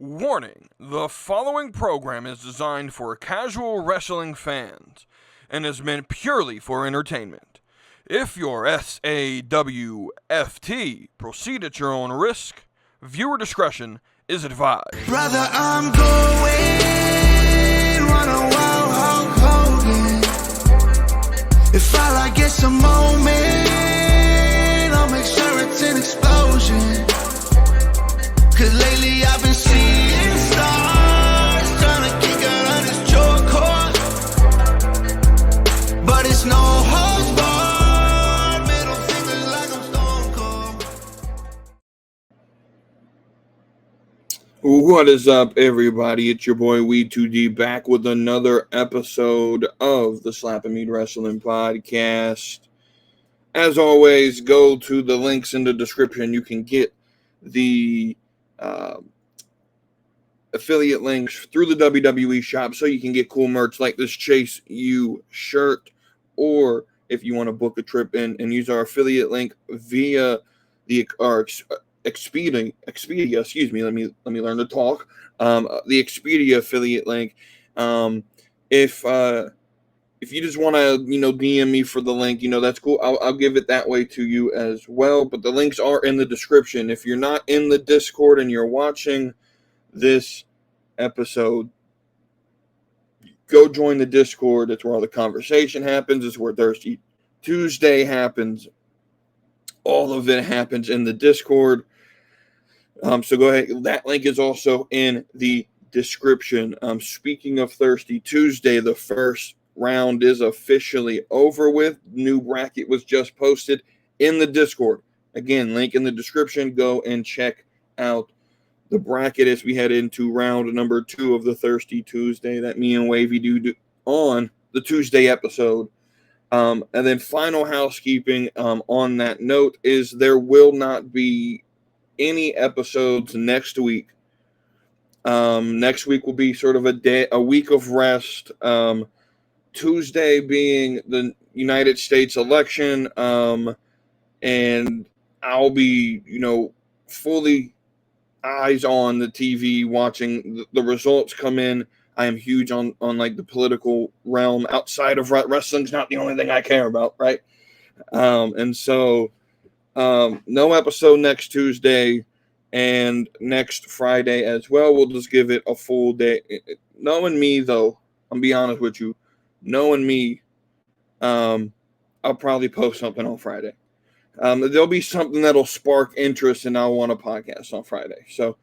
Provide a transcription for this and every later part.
Warning, the following program is designed for casual wrestling fans and is meant purely for entertainment. If you're SAWFT, proceed at your own risk. Viewer discretion is advised. Brother, I'm going run a wild Hulk Hogan. If all I get's a moment, I'll make sure it's an explosion. Cause lately I've been seeing stars, trying to kick out on this joke, but it's no holds barred. Middle fingers like I'm Stone Cold. What is up, everybody? It's your boy WeTooDeep back with another episode of the Slap and Meat Wrestling Podcast. As always, go to the links in the description. You can get the affiliate links through the WWE shop so you can get cool merch like this Chase U shirt, or if you want to book a trip in and use our affiliate link via the Expedia, excuse me, let me learn to talk. The Expedia affiliate link. If you just want to, DM me for the link, that's cool. I'll give it that way to you as well. But the links are in the description. If you're not in the Discord and you're watching this episode, go join the Discord. It's where all the conversation happens. It's where Thirsty Tuesday happens. All of it happens in the Discord. So go ahead. That link is also in the description. Speaking of Thirsty Tuesday, the first round is officially over with. New bracket was just posted in the Discord. Again, link in the description. Go and check out the bracket as we head into round number 2 of the Thirsty Tuesday that me and Wavy do on the Tuesday episode. And then final housekeeping on that note is there will not be any episodes next week. Next week will be sort of a week of rest. Tuesday being the United States election, and I'll be, fully eyes on the TV watching the results come in. I am huge on like the political realm outside of wrestling's not the only thing I care about, right? And so no episode next Tuesday and next Friday as well. We'll just give it a full day. Knowing me, though, I'll be honest with you. Knowing me, I'll probably post something on Friday. There'll be something that'll spark interest, and I'll want a podcast on Friday. So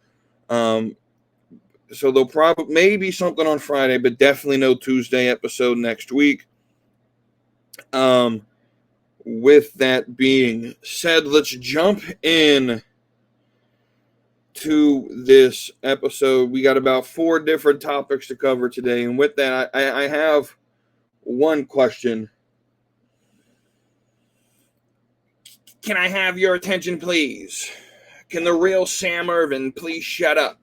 there'll probably maybe something on Friday, but definitely no Tuesday episode next week. With that being said, let's jump in to this episode. We got about 4 different topics to cover today, and with that, I have one question. Can I have your attention, please? Can the real Sam Irvin please shut up?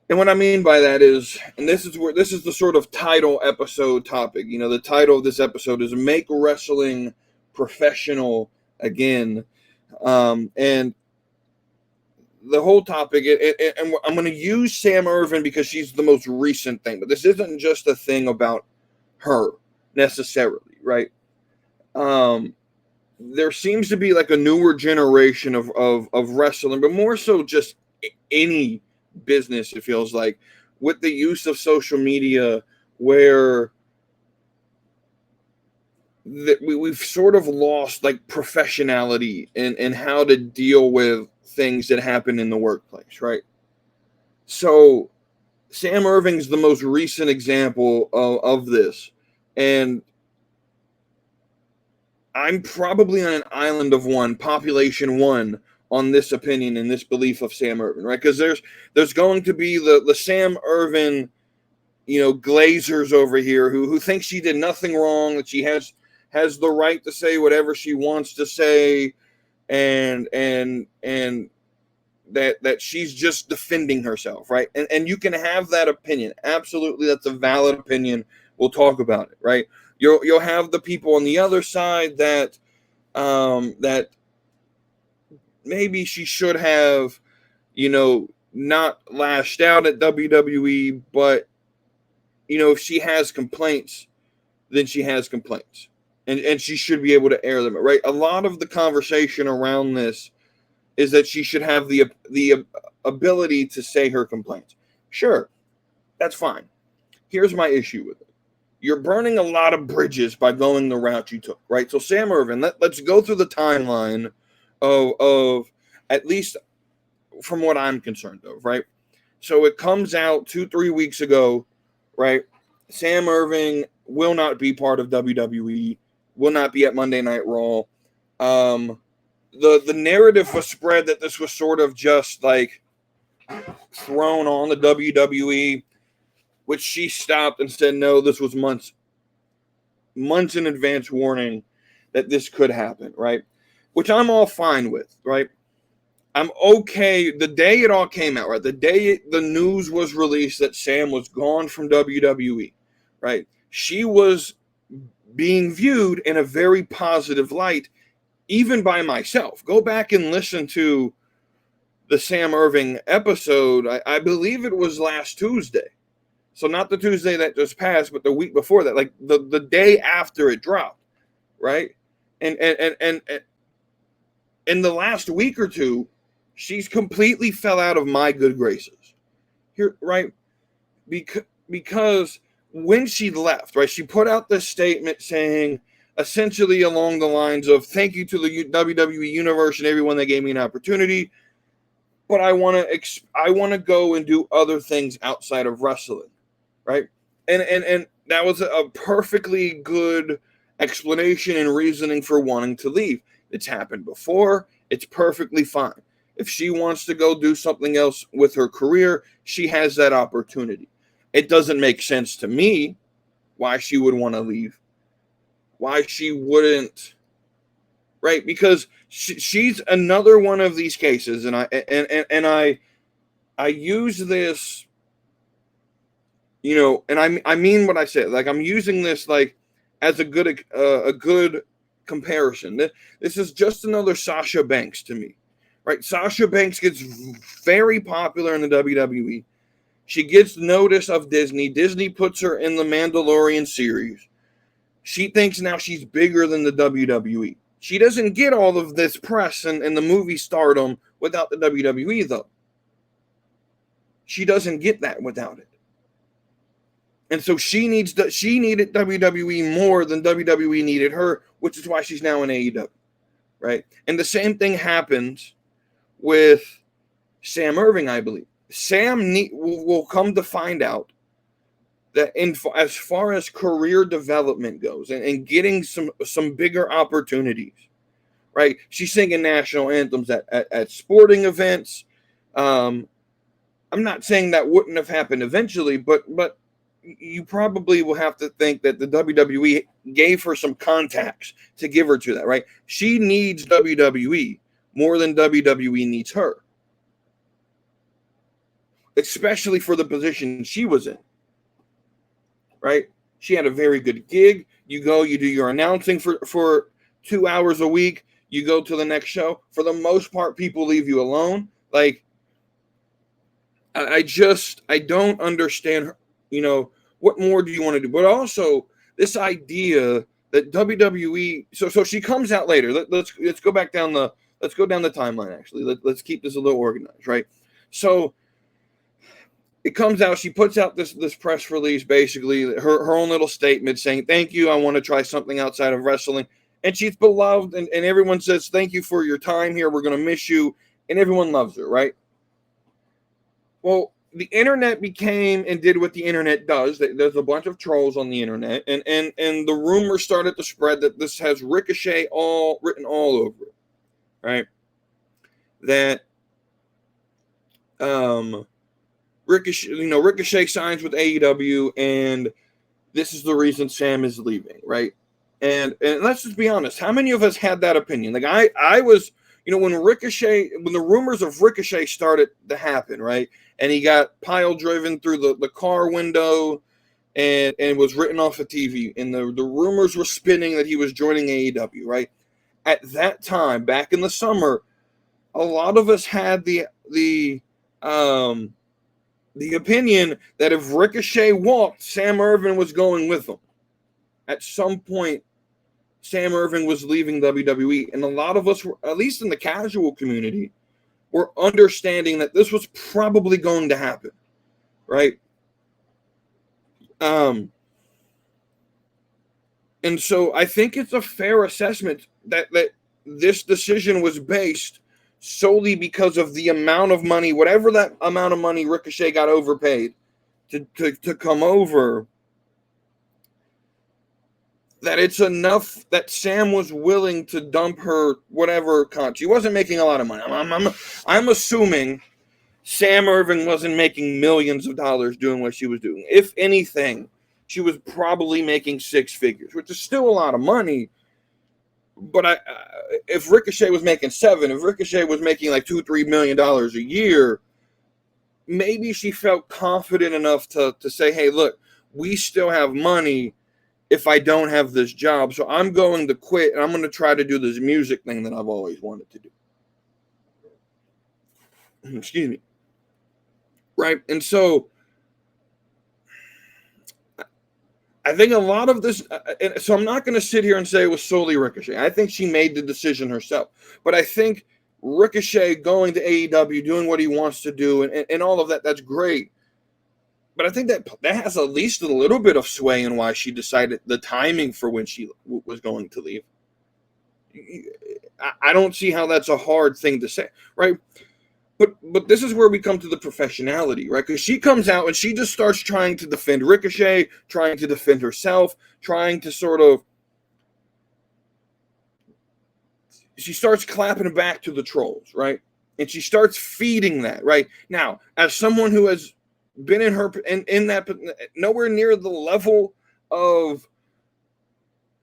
And what I mean by that is, and this is the sort of title episode topic. The title of this episode is "Make Wrestling Professional Again," and the whole topic. And I'm going to use Sam Irvin because she's the most recent thing, but this isn't just a thing about her necessarily, right? There seems to be like a newer generation of wrestling, but more so just any business, it feels like, with the use of social media, where we've sort of lost like professionality and how to deal with things that happen in the workplace, right? So Sam Irving's the most recent example of this, and I'm probably on an island of one, population 1, on this opinion and this belief of Sam Irvin, right? Because there's going to be the Sam Irvin, glazers over here who think she did nothing wrong, that she has the right to say whatever she wants to say, and that she's just defending herself, right? And you can have that opinion. Absolutely, that's a valid opinion. We'll talk about it, right? You'll have the people on the other side that maybe she should have, not lashed out at WWE, but, if she has complaints, then she has complaints. And she should be able to air them, right? A lot of the conversation around this is that she should have the ability to say her complaints. Sure, that's fine. Here's my issue with it. You're burning a lot of bridges by going the route you took, right? So Sam Irvin, let's go through the timeline of at least from what I'm concerned of, right? So it comes out 2-3 weeks ago, right? Sam Irvin will not be part of WWE, will not be at Monday Night Raw. The narrative was spread that this was sort of just like thrown on the WWE, which she stopped and said, no, this was months in advance warning that this could happen, right? Which I'm all fine with, right? I'm okay. The day it all came out, right? The day the news was released that Sam was gone from WWE, right? She was being viewed in a very positive light, even by myself. Go back and listen to the Sam Irvin episode. I believe it was last Tuesday. So not the Tuesday that just passed, but the week before that, like the day after it dropped, right? And in the last week or two, she's completely fell out of my good graces. Here, right? Because when she left, right, she put out this statement saying essentially along the lines of, thank you to the WWE Universe and everyone that gave me an opportunity, but I want to go and do other things outside of wrestling. Right. And that was a perfectly good explanation and reasoning for wanting to leave. It's happened before. It's perfectly fine. If she wants to go do something else with her career, she has that opportunity. It doesn't make sense to me why she would want to leave. Why she wouldn't. Right. Because she's another one of these cases. And I use this. And I mean what I said. Like, I'm using this like as a good comparison. This is just another Sasha Banks to me, right? Sasha Banks gets very popular in the WWE. She gets notice of Disney. Disney puts her in the Mandalorian series. She thinks now she's bigger than the WWE. She doesn't get all of this press and the movie stardom without the WWE, though. She doesn't get that without it. And so she needed WWE more than WWE needed her, which is why she's now in AEW, right? And the same thing happens with Sam Irvin, I believe. Sam will come to find out that as far as career development goes and getting some bigger opportunities, right? She's singing national anthems at sporting events. I'm not saying that wouldn't have happened eventually, but you probably will have to think that the WWE gave her some contacts to give her to that, right? She needs WWE more than WWE needs her, especially for the position she was in, right? She had a very good gig. You go, you do your announcing for 2 hours a week. You go to the next show. For the most part, people leave you alone. Like, I don't understand her. What more do you want to do? But also this idea that WWE. So she comes out later. Let's go back down the timeline. Actually, let's keep this a little organized, right? So it comes out. She puts out this press release, basically her own little statement saying, "Thank you. I want to try something outside of wrestling." And she's beloved, and everyone says, "Thank you for your time here. We're going to miss you," and everyone loves her, right? Well, the internet became and did what the internet does. There's a bunch of trolls on the internet, and the rumor started to spread that this has Ricochet written all over it, right? That Ricochet signs with AEW, and this is the reason Sam is leaving, right? And let's just be honest, how many of us had that opinion? Like I was, when the rumors of Ricochet started to happen, right? And he got pile driven through the car window and was written off of TV. And the rumors were spinning that he was joining AEW, right? At that time, back in the summer, a lot of us had the the opinion that if Ricochet walked, Sam Irvin was going with him. At some point, Sam Irvin was leaving WWE, and a lot of us, were, at least in the casual community, were understanding that this was probably going to happen, right? And so I think it's a fair assessment that this decision was based solely because of the amount of money, whatever that amount of money Ricochet got overpaid to come over, that it's enough that Sam was willing to dump her whatever contract. She wasn't making a lot of money. I'm assuming Sam Irvin wasn't making millions of dollars doing what she was doing. If anything, she was probably making six figures, which is still a lot of money. But if Ricochet was making seven, if Ricochet was making like $2-3 million a year, maybe she felt confident enough to say, hey, look, we still have money if I don't have this job. So I'm going to quit, and I'm going to try to do this music thing that I've always wanted to do. Excuse me. Right? And so I think a lot of this, so I'm not going to sit here and say it was solely Ricochet. I think she made the decision herself. But I think Ricochet going to AEW, doing what he wants to do, and all of that, that's great. But I think that has at least a little bit of sway in why she decided the timing for when she was going to leave. I don't see how that's a hard thing to say, right? But this is where we come to the professionality, right? Because she comes out and she just starts trying to defend Ricochet, trying to defend herself, trying to sort of... She starts clapping back to the trolls, right? And she starts feeding that, right? Now, as someone who has been in that nowhere near the level of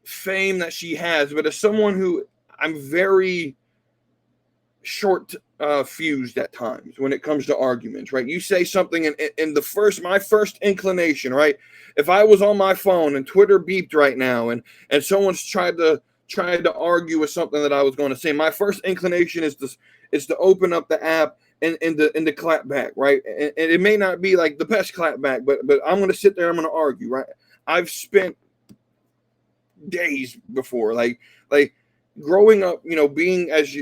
fame that she has, but as someone who I'm very short fused at times when it comes to arguments, right? You say something and my first inclination, right? If I was on my phone and Twitter beeped right now and someone's tried to argue with something that I was going to say, my first inclination is to open up the app and to clap back, right? And it may not be like the best clap back, but I'm going to sit there, I'm going to argue, right? I've spent days before, like growing up, being as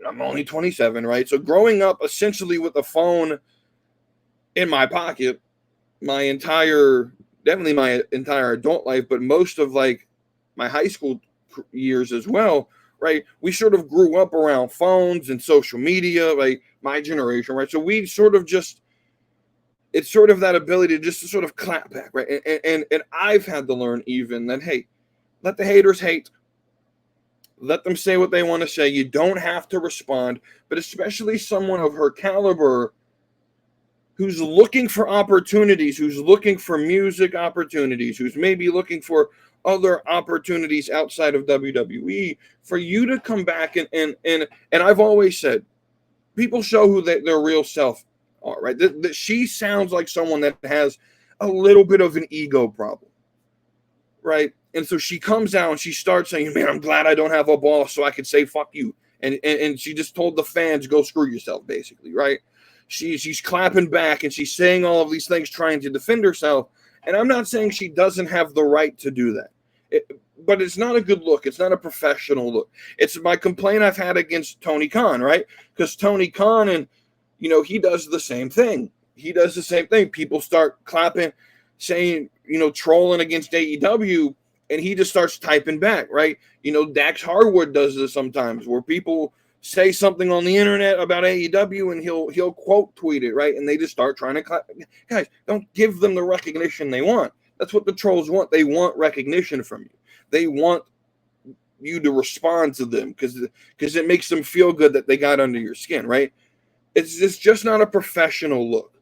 I'm only 27, right? So growing up essentially with a phone in my pocket, definitely my entire adult life, but most of like my high school years as well, right? We sort of grew up around phones and social media, like my generation, right? So we sort of it's sort of that ability to sort of clap back, right? And I've had to learn even that, hey, let the haters hate. Let them say what they want to say. You don't have to respond, but especially someone of her caliber who's looking for opportunities, who's looking for music opportunities, who's maybe looking for other opportunities outside of WWE, for you to come back and I've always said, people show who their real self are, right? That she sounds like someone that has a little bit of an ego problem, right? And so she comes out and she starts saying, man, I'm glad I don't have a boss so I could say fuck you. And she just told the fans, go screw yourself, basically, right? She's clapping back and she's saying all of these things trying to defend herself. And I'm not saying she doesn't have the right to do that. But it's not a good look. It's not a professional look. It's my complaint I've had against Tony Khan, right? Because Tony Khan, and he does the same thing. People start clapping, saying, trolling against AEW, and he just starts typing back, right? Dax Harwood does this sometimes, where people say something on the internet about AEW and he'll quote tweet it, right? And they just start trying to clap. Guys, don't give them the recognition they want. That's what the trolls want. They want recognition from you. They want you to respond to them because it makes them feel good that they got under your skin, right? It's just not a professional look,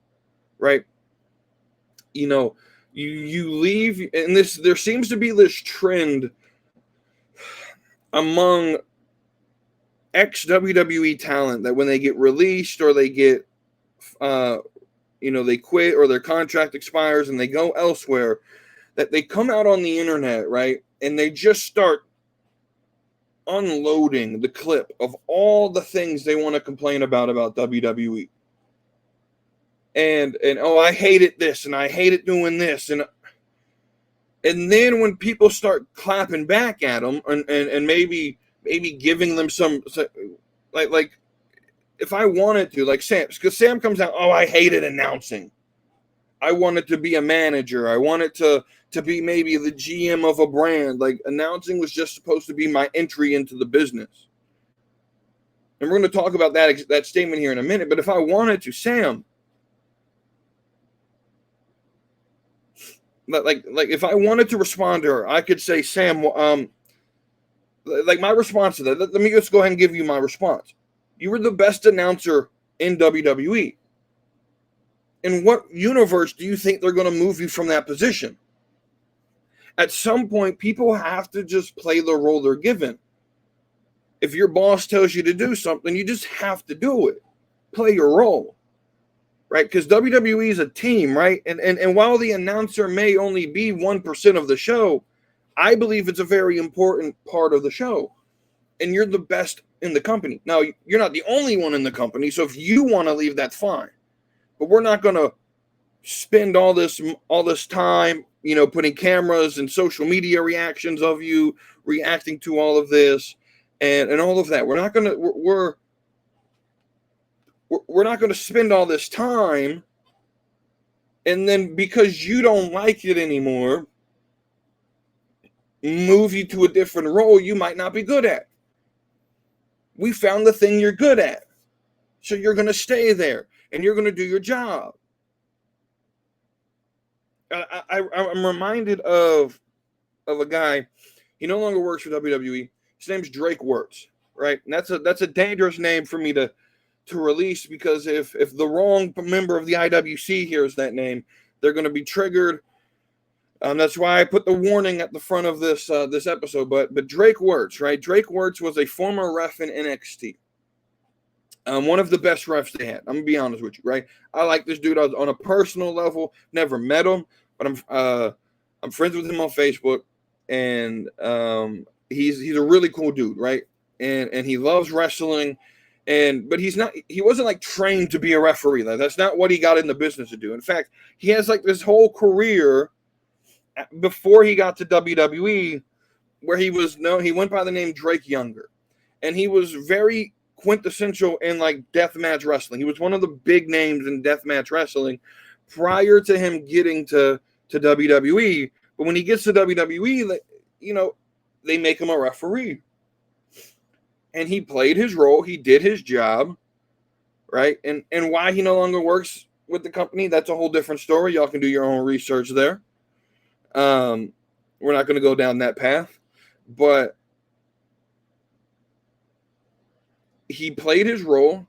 right? You leave, and there seems to be this trend among ex-WWE talent that when they get released or they get, they quit or their contract expires and they go elsewhere, that they come out on the internet, right? And they just start unloading the clip of all the things they want to complain about WWE. and oh, I hated this and I hated doing this, and then when people start clapping back at them and maybe giving them some like if I wanted to, like Sam, because Sam comes out, oh, I hated announcing. I wanted to be a manager. I wanted to be maybe the GM of a brand. Like, announcing was just supposed to be my entry into the business. And we're going to talk about that statement here in a minute. But if I wanted to, Sam, like if I wanted to respond to her, I could say, Sam, like my response to that. Let me just go ahead and give you my response. You were the best announcer in WWE. In what universe do you think they're going to move you from that position? At some point, people have to just play the role they're given. If your boss tells you to do something, you just have to do it. Play your role, right? Because WWE is a team, right? And while the announcer may only be 1% of the show, I believe it's a very important part of the show. And you're the best in the company. Now, you're not the only one in the company, so if you want to leave, that's fine. But we're not going to spend all this time, putting cameras and social media reactions of you reacting to all of this and all of that. We're not going to spend all this time, and then because you don't like it anymore, move you to a different role you might not be good at. We found the thing you're good at, so you're going to stay there and you're going to do your job. I'm reminded of a guy. He no longer works for WWE. His name's Drake Wirtz, right? And that's a dangerous name for me to release, because if the wrong member of the IWC hears that name, they're going to be triggered. That's why I put the warning at the front of this episode. But Drake Wirtz, right? Drake Wirtz was a former ref in NXT. One of the best refs they had. I'm gonna be honest with you, right? I like this dude on a personal level. Never met him, but I'm friends with him on Facebook, and he's a really cool dude, right? And he loves wrestling, but he wasn't like trained to be a referee. That's not what he got in the business to do. In fact, he has like this whole career before he got to WWE where he went by the name Drake Younger, and he was very quintessential in like deathmatch wrestling. He was one of the big names in deathmatch wrestling prior to him getting to WWE. But when he gets to WWE, they make him a referee. And he played his role. He did his job, right? And why he no longer works with the company, that's a whole different story. Y'all can do your own research there. We're not going to go down that path. But he played his role.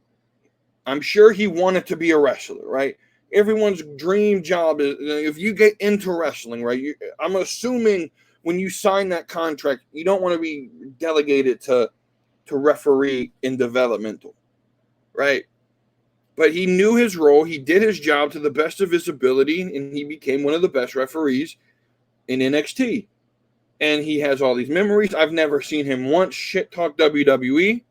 I'm sure he wanted to be a wrestler, right? Everyone's dream job is, if you get into wrestling, right? I'm assuming when you sign that contract, you don't want to be delegated to referee in developmental, right? But he knew his role. He did his job to the best of his ability, and he became one of the best referees in NXT. And he has all these memories. I've never seen him once shit talk WWE.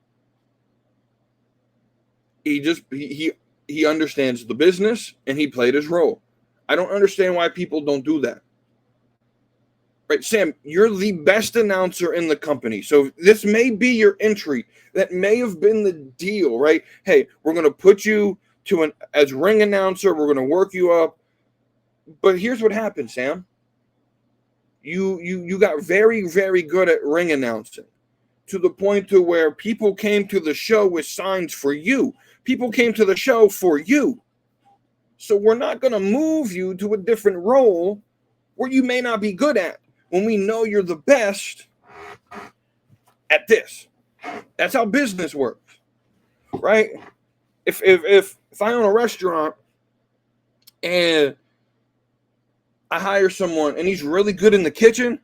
He understands the business, and he played his role. I don't understand why people don't do that. Right, Sam, you're the best announcer in the company. So this may be your entry. That may have been the deal, right? Hey, we're going to put you as ring announcer. We're going to work you up. But here's what happened, Sam. You got very, very good at ring announcing, to the point to where people came to the show with signs for you. People came to the show for you. So we're not going to move you to a different role where you may not be good at, when we know you're the best at this. That's how business works, right? If I own a restaurant and I hire someone and he's really good in the kitchen,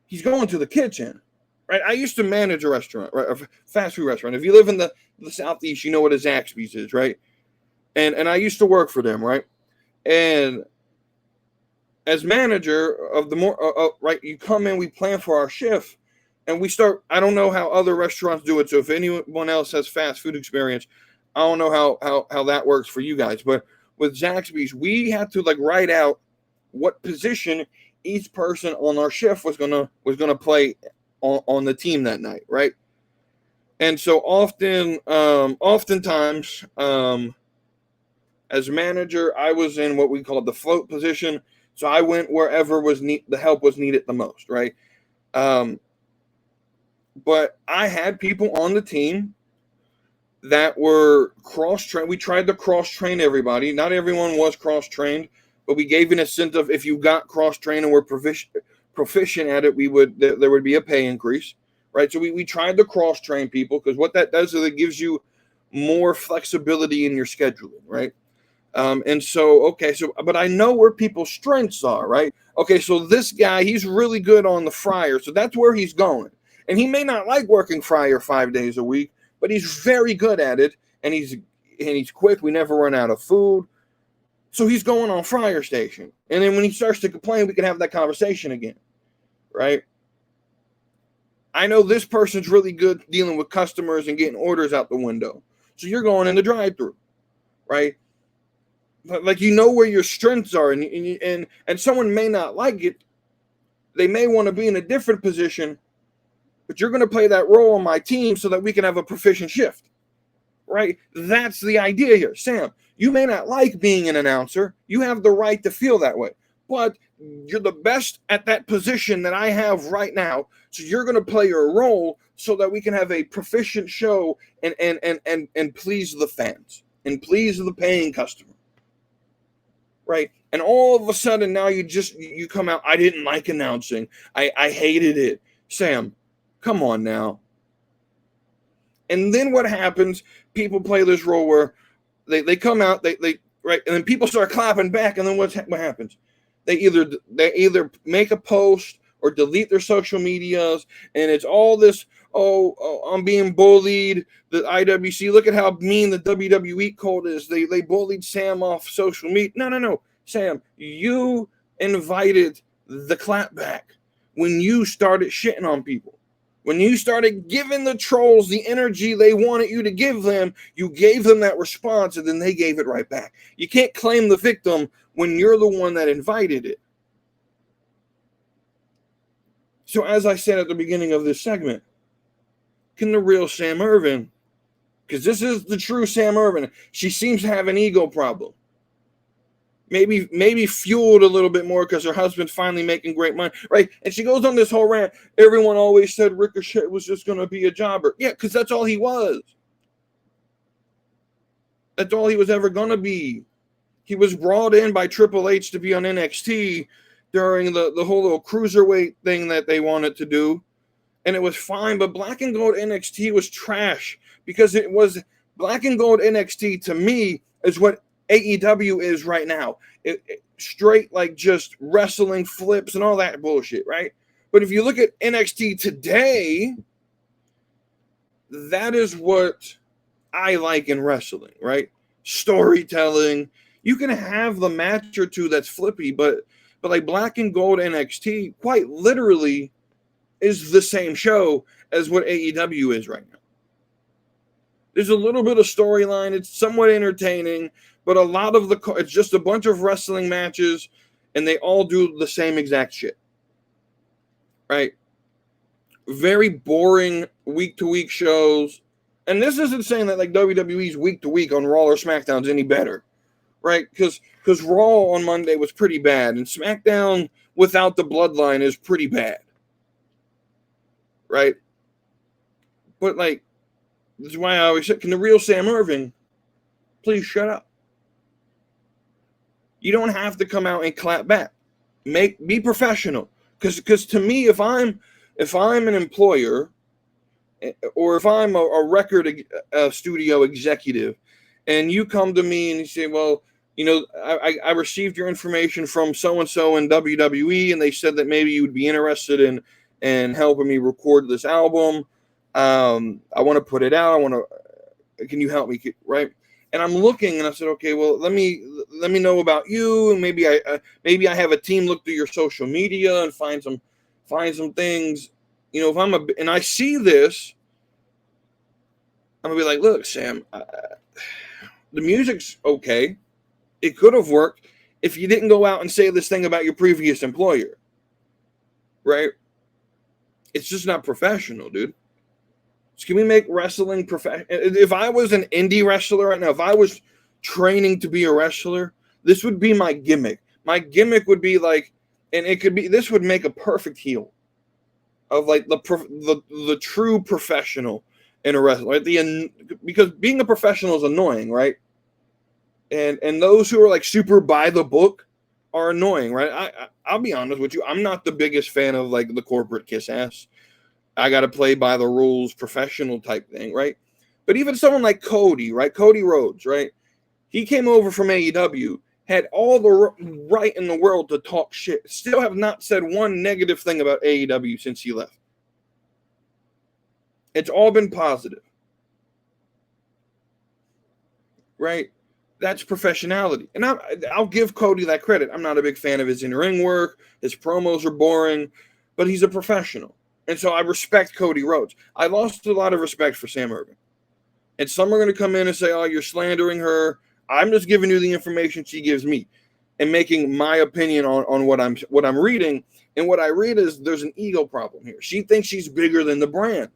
he's going to the kitchen, right? I used to manage a restaurant, right? A fast food restaurant. If you live in the Southeast, you know what a Zaxby's is, right? And I used to work for them, right? And as manager of the right, you come in, we plan for our shift, and we start. I don't know how other restaurants do it. So if anyone else has fast food experience, I don't know how that works for you guys, but with Zaxby's, we had to like write out what position each person on our shift was gonna play on the team that night, right? And so oftentimes, as manager, I was in what we call the float position. So I went wherever the help was needed the most, right? But I had people on the team that were cross-trained. We tried to cross-train everybody. Not everyone was cross-trained, but we gave an incentive. If you got cross-trained and were proficient at it, there would be a pay increase, right? So we tried to cross-train people, because what that does is it gives you more flexibility in your scheduling, right? And so, but I know where people's strengths are, right? Okay, so this guy, he's really good on the fryer, so that's where he's going. And he may not like working fryer 5 days a week, but he's very good at it, and he's quick. We never run out of food. So he's going on fryer station. And then when he starts to complain, we can have that conversation again, right? I know this person's really good dealing with customers and getting orders out the window. So you're going in the drive-thru, right? Like, you know where your strengths are, and someone may not like it. They may want to be in a different position, but you're going to play that role on my team so that we can have a proficient shift, right? That's the idea here. Sam, you may not like being an announcer. You have the right to feel that way, but you're the best at that position that I have right now. So you're going to play your role so that we can have a proficient show and please the fans and please the paying customer. Right. And all of a sudden now you come out, I didn't like announcing. I hated it. Sam, come on now. And then what happens? People play this role where they come out, they right, and then people start clapping back, and then what happens? They either make a post or delete their social medias, and it's all this, I'm being bullied. The IWC, look at how mean the WWE code is. They bullied Sam off social media. No. Sam, you invited the clapback when you started shitting on people. When you started giving the trolls the energy they wanted you to give them, you gave them that response, and then they gave it right back. You can't claim the victim when you're the one that invited it. So as I said at the beginning of this segment, can the real Sam Irvin, because this is the true Sam Irvin, she seems to have an ego problem. Maybe fueled a little bit more because her husband's finally making great money, right? And she goes on this whole rant. Everyone always said Ricochet was just going to be a jobber. Yeah, because that's all he was. That's all he was ever going to be. He was brought in by Triple H to be on NXT during the whole little cruiserweight thing that they wanted to do. And it was fine, but Black and Gold NXT was trash, because it was Black and Gold NXT, to me, is what AEW is right now. It straight, like, just wrestling flips and all that bullshit, right? But if you look at NXT today, that is what I like in wrestling, right? Storytelling. You can have the match or two that's flippy, but like Black and Gold NXT quite literally is the same show as what AEW is right now. There's a little bit of storyline. It's somewhat entertaining, but a lot of it's just a bunch of wrestling matches, and they all do the same exact shit. Right? Very boring week-to-week shows. And this isn't saying that like WWE's week-to-week on Raw or SmackDown is any better. Right? Because Raw on Monday was pretty bad, and SmackDown without the Bloodline is pretty bad. Right? But like, this is why I always said, can the real Sam Irvin please shut up? You don't have to come out and clap back. Be professional. Because to me, if I'm an employer, or if I'm a record studio executive, and you come to me and you say, well, you know, I received your information from so-and-so in WWE, and they said that maybe you would be interested in helping me record this album. I want to put it out. Can you help me? Right. And I'm looking, and I said, okay, well, let me know about you. And maybe I have a team look through your social media and find some things, you know, and I see this, I'm gonna be like, look, Sam, the music's okay. It could have worked if you didn't go out and say this thing about your previous employer, right? It's just not professional, dude. So can we make wrestling professional? If I was an indie wrestler right now, if I was training to be a wrestler, this would be my gimmick. My gimmick would be like, and it could be, this would make a perfect heel of like the true professional in a wrestler, right? Because being a professional is annoying, right? And those who are like super by the book are annoying, right? I'll be honest with you, I'm not the biggest fan of like the corporate kiss ass. I got to play by the rules, professional type thing, right? But even someone like Cody, right? Cody Rhodes, right? He came over from AEW, had all the right in the world to talk shit. Still have not said one negative thing about AEW since he left. It's all been positive, right? That's professionality. And I'll give Cody that credit. I'm not a big fan of his in-ring work. His promos are boring, but he's a professional. And so I respect Cody Rhodes. I lost a lot of respect for Sam Irvin. And some are going to come in and say, oh, you're slandering her. I'm just giving you the information she gives me and making my opinion on what I'm reading. And what I read is there's an ego problem here. She thinks she's bigger than the brand.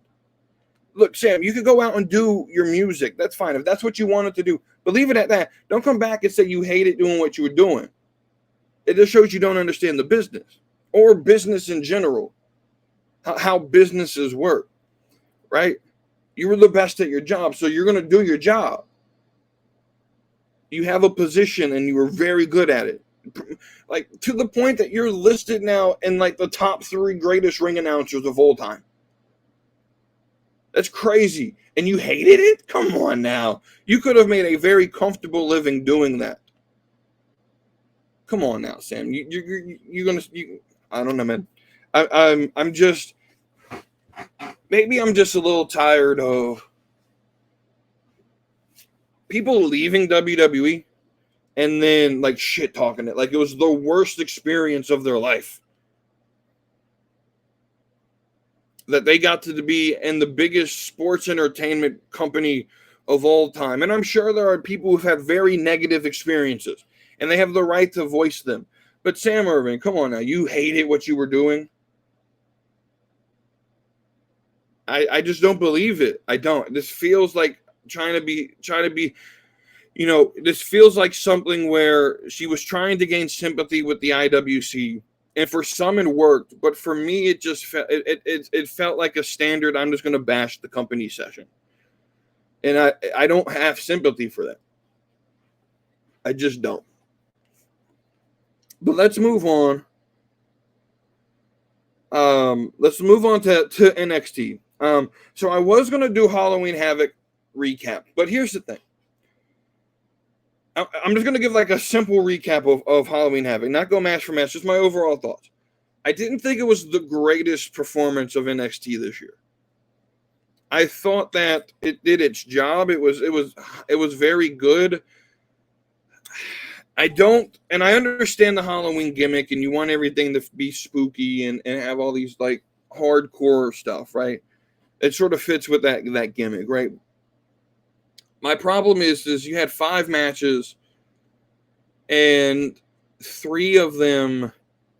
Look, Sam, you could go out and do your music. That's fine. If that's what you wanted to do, but leave it at that. Don't come back and say you hated doing what you were doing. It just shows you don't understand the business or business in general. How businesses work, right? You were the best at your job, so you're going to do your job. You have a position and you were very good at it. Like to the point that you're listed now in like the top 3 greatest ring announcers of all time. That's crazy. And you hated it? Come on now. You could have made a very comfortable living doing that. Come on now, Sam. You're going to, I don't know, man. I'm just, maybe I'm just a little tired of people leaving WWE and then like shit talking it. Like it was the worst experience of their life. That they got to be in the biggest sports entertainment company of all time. And I'm sure there are people who've had very negative experiences and they have the right to voice them. But Sam Irvin, come on now. You hated what you were doing. I just don't believe it. I don't. This feels like trying to be, you know, this feels like something where she was trying to gain sympathy with the IWC. And for some it worked, but for me it just it felt like a standard I'm just going to bash the company session. And I don't have sympathy for that. I just don't. But let's move on. Let's move on to NXT. So I was going to do Halloween Havoc recap, but here's the thing. I'm just going to give like a simple recap of Halloween Havoc, not go match for match, just my overall thoughts. I didn't think it was the greatest performance of NXT this year. I thought that it did its job. It was very good. I understand the Halloween gimmick and you want everything to be spooky and have all these like hardcore stuff, right? It sort of fits with that gimmick, right? My problem is you had 5 matches and 3 of them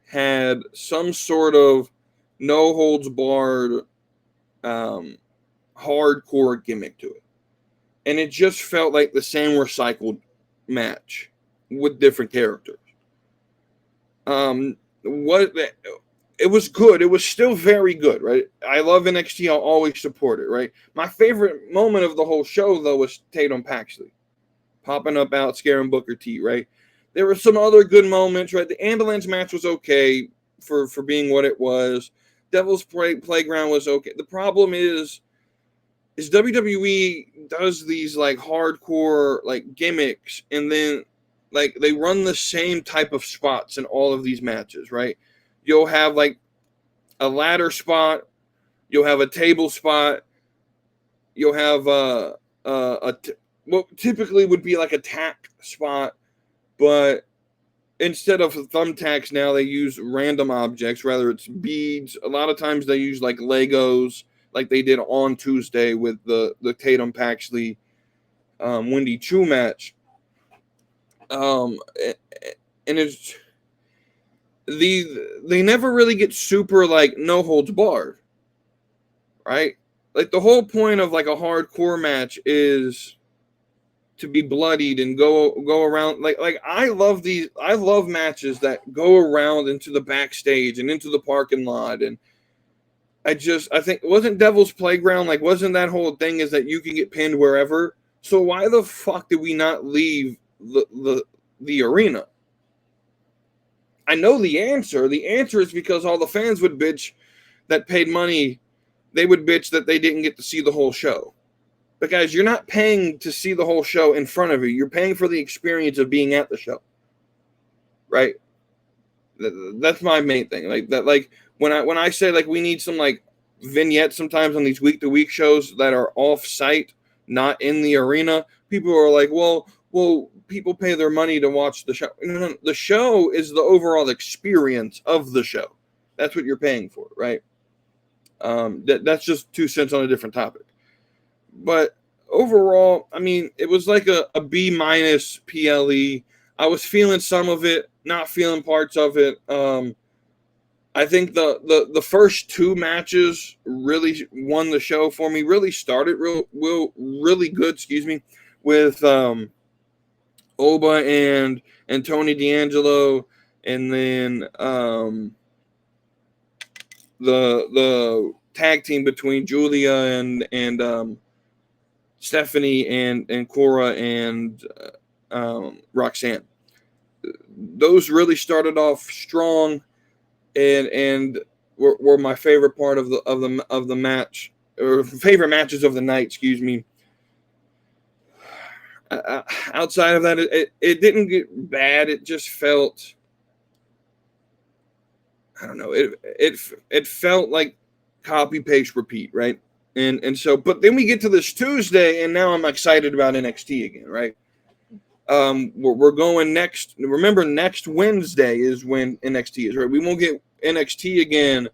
had some sort of no holds barred hardcore gimmick to it. And it just felt like the same recycled match with different characters. It was good. It was still very good, right? I love NXT. I'll always support it, right? My favorite moment of the whole show, though, was Tatum Paxley popping up out, scaring Booker T, right? There were some other good moments, right? The ambulance match was okay for being what it was. Devil's Playground was okay. The problem is WWE does these like hardcore like gimmicks, and then like they run the same type of spots in all of these matches, right? You'll have like a ladder spot, you'll have a table spot, you'll have what typically would be like a tack spot, but instead of thumbtacks now they use random objects, whether it's beads. A lot of times they use like Legos, like they did on Tuesday with the Tatum Paxley Wendy Chu match. And it's they never really get super like no holds barred, right? Like the whole point of like a hardcore match is to be bloodied and go around. Like I love matches that go around into the backstage and into the parking lot. And I think wasn't Devil's Playground, like wasn't that whole thing is that you can get pinned wherever? So why the fuck did we not leave the arena? I know the answer. The answer is because all the fans would bitch that paid money. They would bitch that they didn't get to see the whole show. But guys, you're not paying to see the whole show in front of you. You're paying for the experience of being at the show, right? That's my main thing. Like that. Like when I say like we need some like vignettes sometimes on these week-to-week shows that are off-site, not in the arena. People are like, well, people pay their money to watch the show. No, the show is the overall experience of the show. That's what you're paying for, right? That's just 2 cents on a different topic. But overall, I mean, it was like a B- PLE. I was feeling some of it, not feeling parts of it. I think the first 2 matches really won the show for me. Really started really good. Excuse me, with Oba and Tony D'Angelo, and then the tag team between Julia and Stephanie and Cora and Roxanne. Those really started off strong, and were my favorite part of the match, or favorite matches of the night. Excuse me. Outside of that, it didn't get bad. It just felt, I don't know. It felt like copy paste repeat, right? And so, but then we get to this Tuesday, and now I'm excited about NXT again, right? We're going next. Remember, next Wednesday is when NXT is, right? We won't get NXT again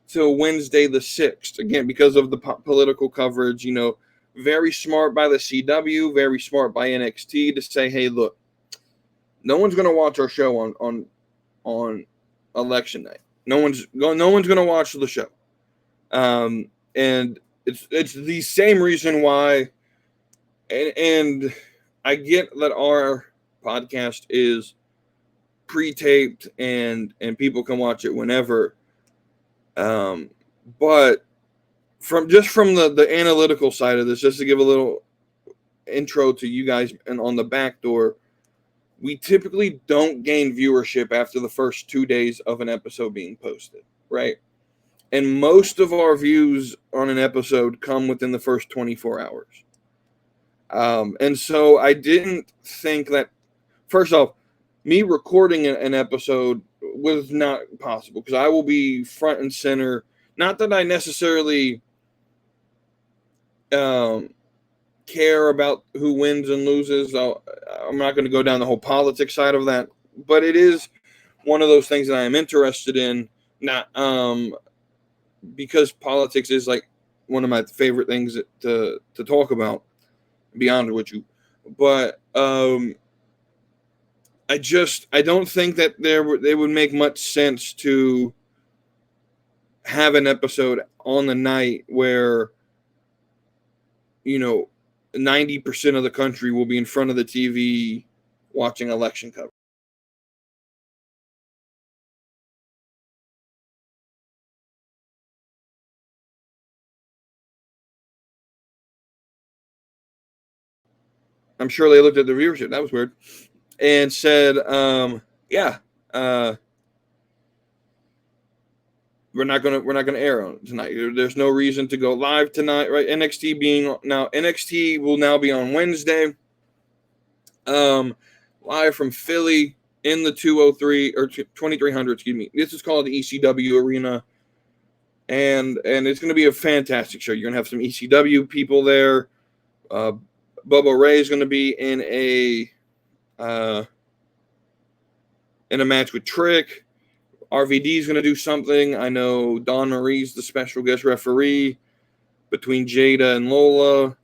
till Wednesday the 6th, again because of the political coverage. You know, very smart by the CW, very smart by NXT to say, hey, look, no one's going to watch our show on election night. No one's going to watch the show. And it's the same reason why, and I get that our podcast is pre-taped and people can watch it whenever. But from the analytical side of this, just to give a little intro to you guys, and on the back door, we typically don't gain viewership after the first 2 days of an episode being posted, right? And most of our views on an episode come within the first 24 hours. And so I didn't think that, first off, me recording an episode was not possible because I will be front and center. Not that I necessarily care about who wins and loses. I'm not going to go down the whole politics side of that, but it is one of those things that I am interested in. Not because politics is like one of my favorite things to talk about. Be honest with you, but I don't think that they would make much sense to have an episode on the night where 90% of the country will be in front of the TV watching election coverage. I'm sure they looked at the viewership. That was weird. And said, yeah, we're not gonna air on tonight. There's no reason to go live tonight, right? NXT will now be on Wednesday. Live from Philly in the 203 or 2300, excuse me. This is called the ECW Arena. And it's going to be a fantastic show. You're going to have some ECW people there. Bubba Ray is going to be in a match with Trick. RVD is going to do something. I know Dawn Marie's the special guest referee between Jada and Lola.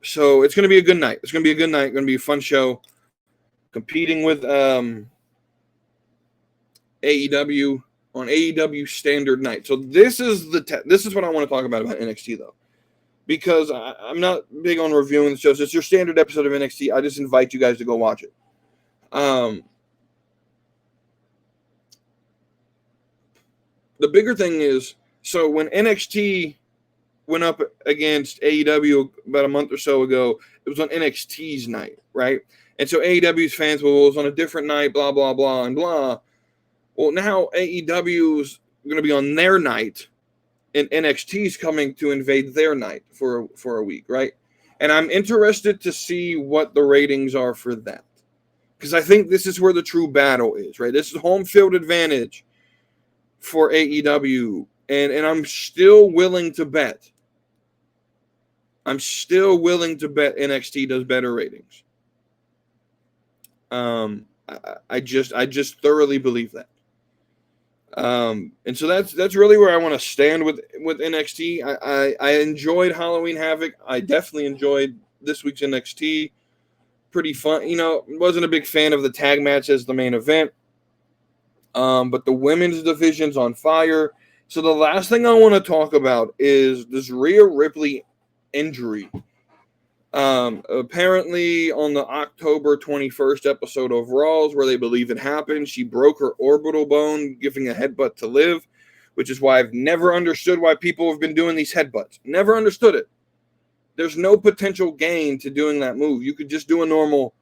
So it's going to be a good night. It's going to be a good night. Going to be a fun show. Competing with AEW on AEW Standard Night. So this is this is what I want to talk about NXT though, because I'm not big on reviewing the shows. It's your standard episode of NXT. I just invite you guys to go watch it. The bigger thing is, so when NXT went up against AEW about a month or so ago, it was on NXT's night, right? And so AEW's fans, well, it was on a different night, blah, blah, blah, and blah. Well, now AEW's going to be on their night, and NXT's coming to invade their night for a week, right? And I'm interested to see what the ratings are for that, because I think this is where the true battle is, right? This is home field advantage for AEW, and I'm still willing to bet. I'm still willing to bet NXT does better ratings. I just thoroughly believe that. And so that's really where I want to stand with NXT. I enjoyed Halloween Havoc. I definitely enjoyed this week's NXT. Pretty fun. You know, wasn't a big fan of the tag match as the main event. But the women's division's on fire. So the last thing I want to talk about is this Rhea Ripley injury. Apparently on the October 21st episode of Raw's, where they believe it happened, she broke her orbital bone, giving a headbutt to Liv, which is why I've never understood why people have been doing these headbutts. Never understood it. There's no potential gain to doing that move. You could just do a normal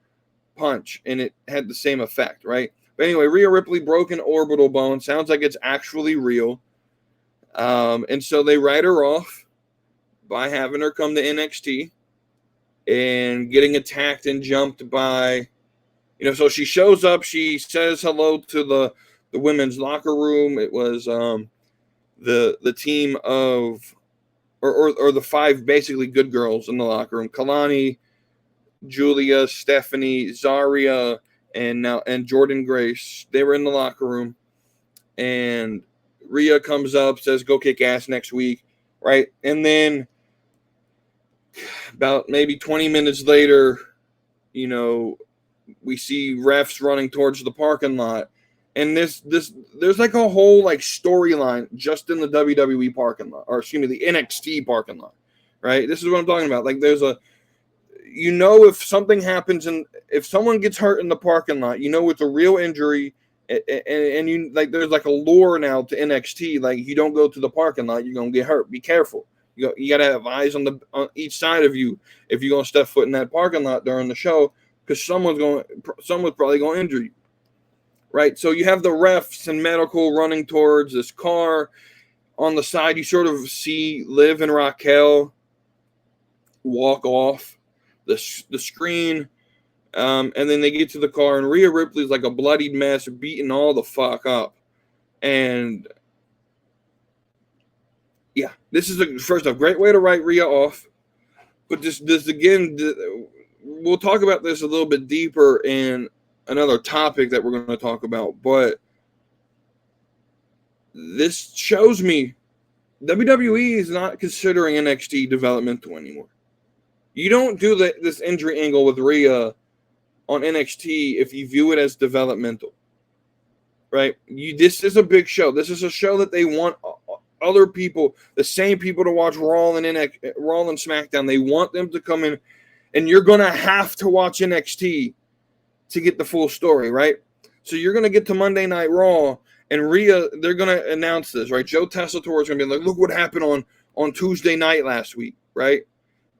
punch and it had the same effect, right? But anyway, Rhea Ripley broke an orbital bone. Sounds like it's actually real. And so they write her off by having her come to NXT and getting attacked and jumped by, so she shows up, she says hello to the women's locker room. It was the team of, or the five basically good girls in the locker room: Kalani, Julia, Stephanie, Zaria, and Jordan Grace. They were in the locker room, and Rhea comes up, says, "Go kick ass next week," right? And then about maybe 20 minutes later, we see refs running towards the parking lot, and there's like a whole storyline just in the WWE parking lot, or excuse me, the NXT parking lot, right? This is what I'm talking about. There's if something happens and if someone gets hurt in the parking lot, it's a real injury, and you there's a lure now to NXT, you don't go to the parking lot, you're gonna get hurt. Be careful. You got to have eyes on each side of you if you're going to step foot in that parking lot during the show, because someone's probably going to injure you, right? So you have the refs and medical running towards this car. On the side, you sort of see Liv and Raquel walk off the screen, and then they get to the car, and Rhea Ripley's like a bloodied mess, beating all the fuck up, and yeah, this is first off, great way to write Rhea off. But this again, we'll talk about this a little bit deeper in another topic that we're going to talk about. But this shows me WWE is not considering NXT developmental anymore. You don't do this injury angle with Rhea on NXT if you view it as developmental, right? This is a big show. This is a show that they want other people, the same people, to watch Raw and SmackDown. They want them to come in, and you're going to have to watch NXT to get the full story, right? So you're going to get to Monday Night Raw, and Rhea, they're going to announce this, right? Joe Tessitore is going to be like, look what happened on Tuesday night last week, right?